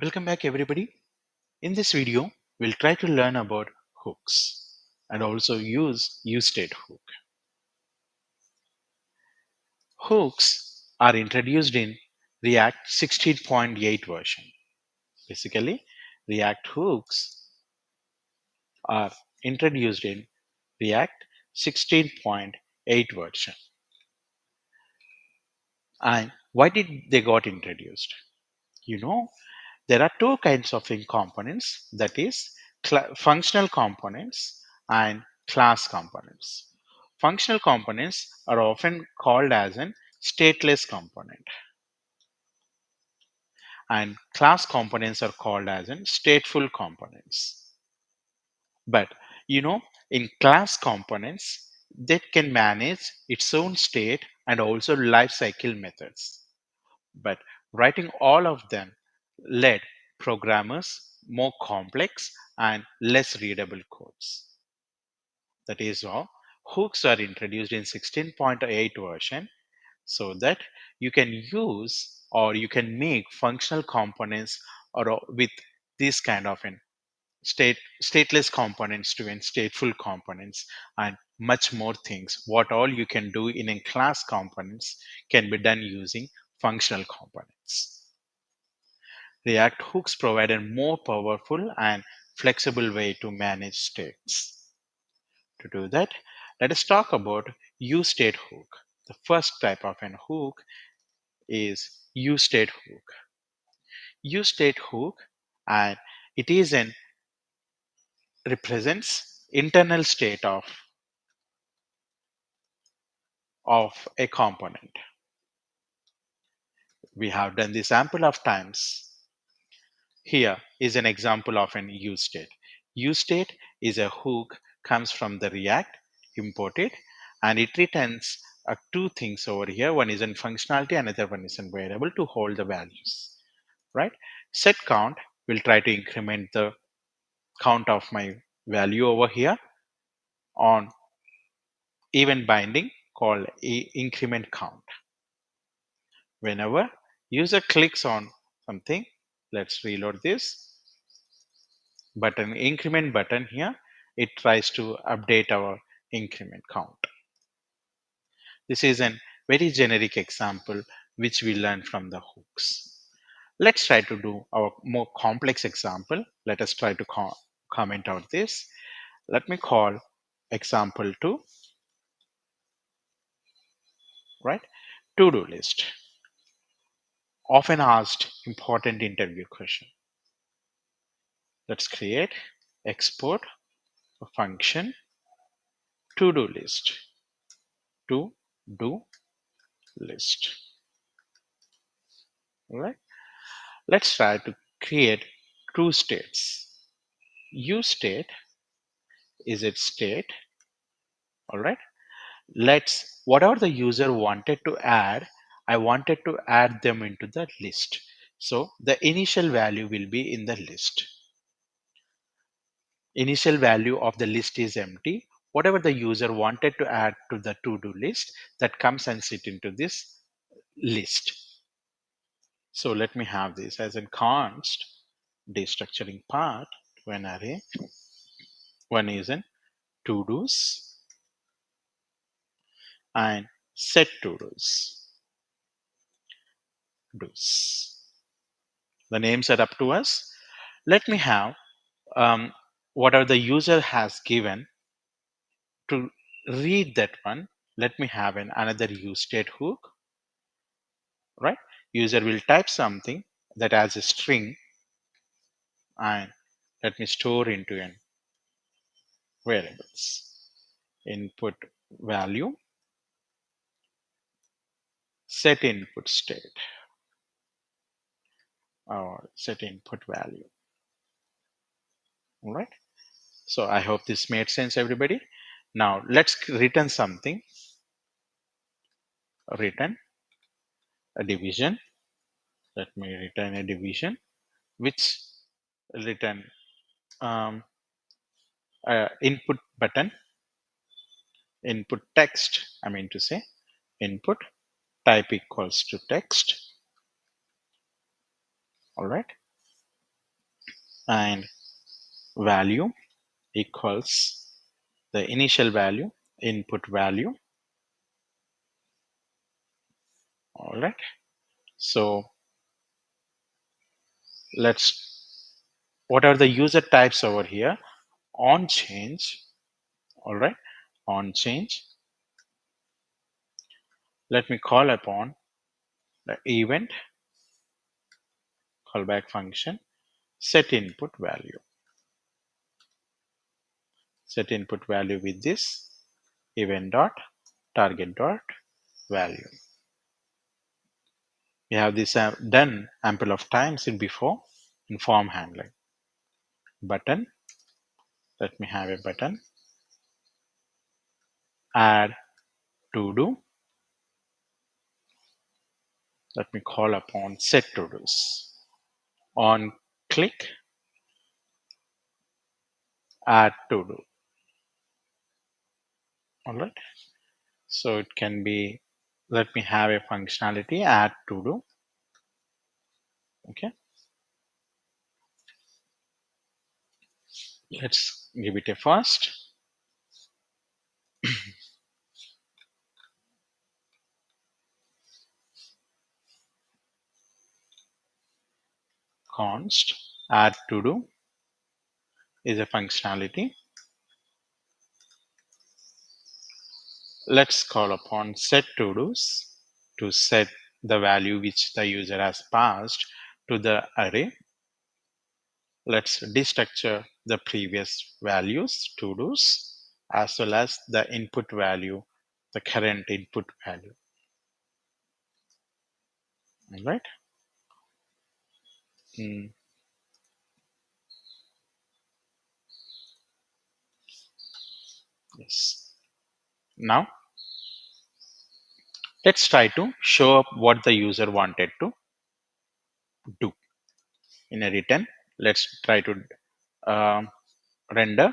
Welcome back everybody. In this video, we'll try to learn about hooks and also use use-state hook. Hooks are introduced in React 16.8 version. Basically, React hooks are introduced in React 16.8 version. And why did they got introduced? You know, there are two kinds of components, that is functional components and class components. Functional components are often called as an stateless component, and class components are called as an stateful components. But in class components, that can manage its own state and also life cycle methods. But writing all of them led programmers more complex and less readable codes. That is why hooks are introduced in 16.8 version, so that you can use or you can make functional components or with this kind of an stateless components to an stateful components and much more things. What all you can do in a class components can be done using functional components. React hooks provide a more powerful and flexible way to manage states. To do that, let us talk about use-state hook. The first type of an hook is use-state hook. Use-state hook, and it is an represents internal state of a component. We have done this ample of times. Here is an example of an use state. Use state is a hook comes from the React, imported, and it returns two things over here. One is in functionality, another one is in variable to hold the values. Right? Set count will try to increment the count of my value over here. On event binding called increment count. Whenever user clicks on something, let's reload this button, increment button here, it tries to update our increment count. This is a very generic example which we learned from the hooks. Let's try to do our more complex example. Let us try to comment out this. Let me call example 2, right? To-do list. Often asked important interview question. Let's create export a function to-do list. To-do list. All right. Let's try to create two states. Use state is its state. All right. Let's whatever the user wanted to add, I wanted to add them into the list. So the initial value will be in the list. Initial value of the list is empty. Whatever the user wanted to add to the to-do list, that comes and sit into this list. So let me have this as a const destructuring part to an array. One is in to-dos and set to-dos. Dos. The names are up to us. Let me have whatever the user has given to read that one. Let me have another use state hook, right? User will type something that has a string and let me store into an variables. Input value, set input state or set input value. All right. So I hope this made sense, everybody. Now let's return something. Return a division. Let me return a division, which return input button, input text. I mean to say input type equals to text. All right. and value equals the initial value, input value. All right. So let's, what are the user types over here? On change. All right. On change. Let me call upon the event callback function, set input value. Set input value with this event dot target dot value. We have this done ample of times in before in form handling. Button, let me have a button. Add to do. Let me call upon set to do's. On click, add to do. All right. So it can be, let me have a functionality add to do. Okay. Let's give it a first. Const add to do is a functionality. Let's call upon set to do's to set the value which the user has passed to the array. Let's destructure the previous values to do's as well as the input value, the current input value. All right. Yes. Now let's try to show up what the user wanted to do in a return. Let's try to um, render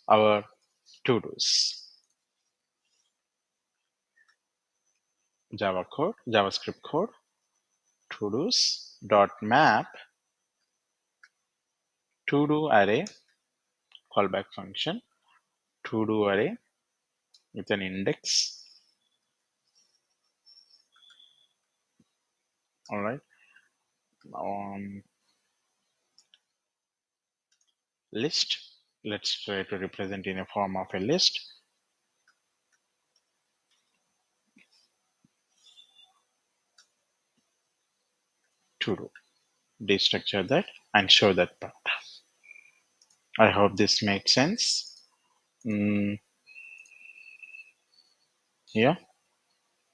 our to do's. JavaScript code, to do's dot map to do array callback function, to do array with an index. All right. List. Let's try to represent in a form of a list. To do. Destructure that and show that part. I hope this makes sense. Yeah.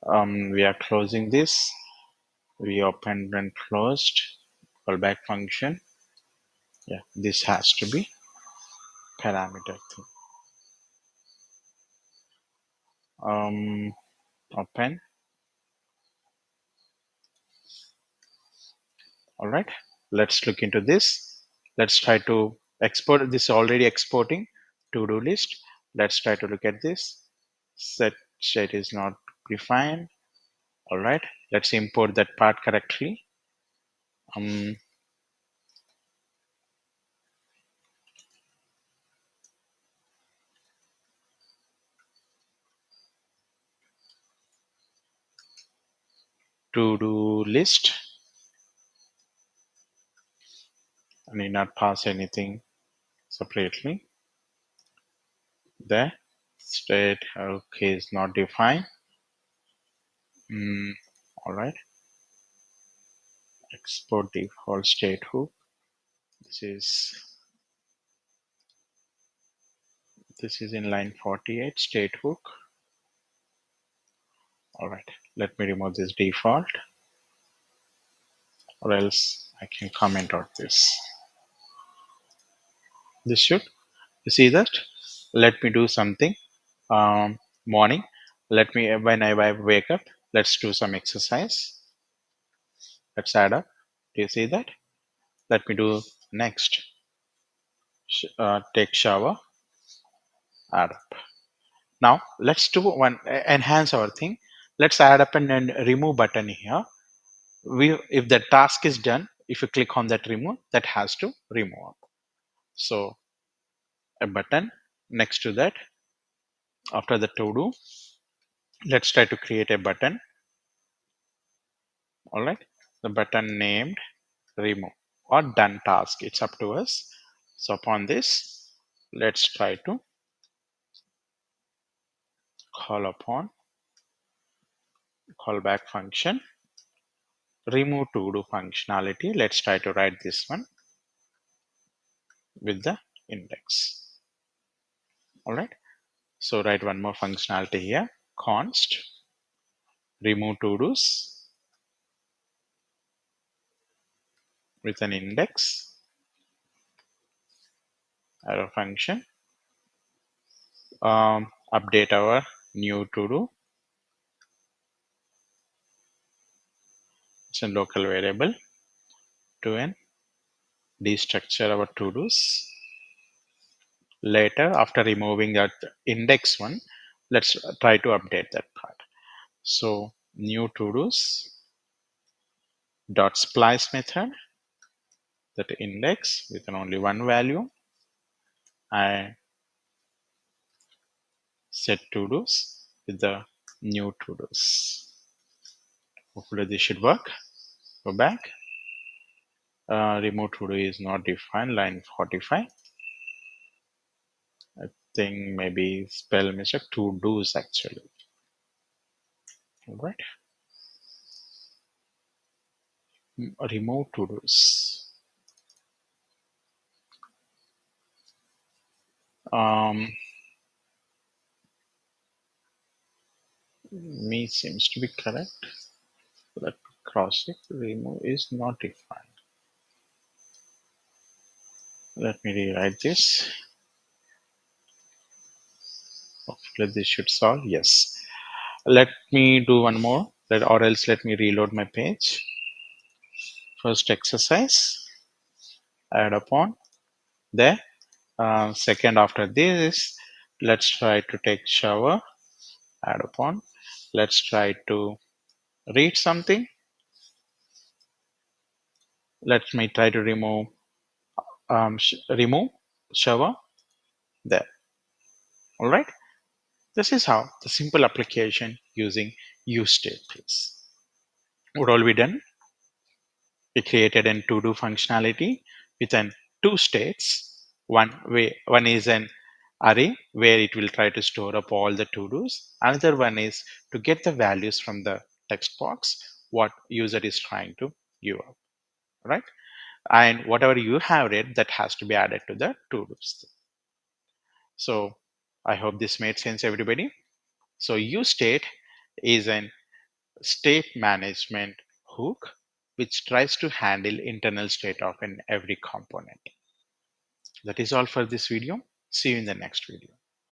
We are closing this. We opened and closed callback function. Yeah, this has to be parameter thing. Open. All right. Let's look into this. Let's try to export this. Already exporting to-do list. Let's try to look at this. Set state is not defined. All right. Let's import that part correctly. To-do list. I need not pass anything separately. The state okay is not defined. All right. Export default state hook. This is in line 48 state hook. All right. Let me remove this default, or else I can comment on this. This should, you see that? Let me do something. Morning. Let me, when I wake up, let's do some exercise. Let's add up. Do you see that? Let me do next. Take shower, add up. Now let's do one, enhance our thing. Let's add up and remove button here. If the task is done, if you click on that remove, that has to remove. So a button next to that, after the to do, let's try to create a button. All right, the button named remove or done task, it's up to us. So upon this, let's try to call upon callback function remove to do functionality. Let's try to write this one with the index. All right, so write one more functionality here, const remove to do's with an index arrow function. Update our new to do, it's a local variable, to an destructure our to do's. Later, after removing that index one, let's try to update that part. So new to do's dot splice method, that index with an only one value, I set to do's with the new to do's. Hopefully this should work. Go back. Remove to do is not defined, line 45. I think maybe spell mistake, to do's actually. All right. Remove to do's. Me seems to be correct. Let me cross it. Remove is not defined. Let me rewrite this. Hopefully this should solve. Yes. Let me do one more, or else let me reload my page. First exercise, add upon there. Second after this, let's try to take shower, add upon. Let's try to read something. Let me try to remove shower there. All right. This is how the simple application using use state is. What all we done? We created an to-do functionality with an two states. One is an array where it will try to store up all the to-dos. Another one is to get the values from the text box what user is trying to give up, right? And whatever you have read, that has to be added to the to-dos. So I hope this made sense, everybody. So use state is an state management hook which tries to handle internal state of every component. That is all for this video. See you in the next video.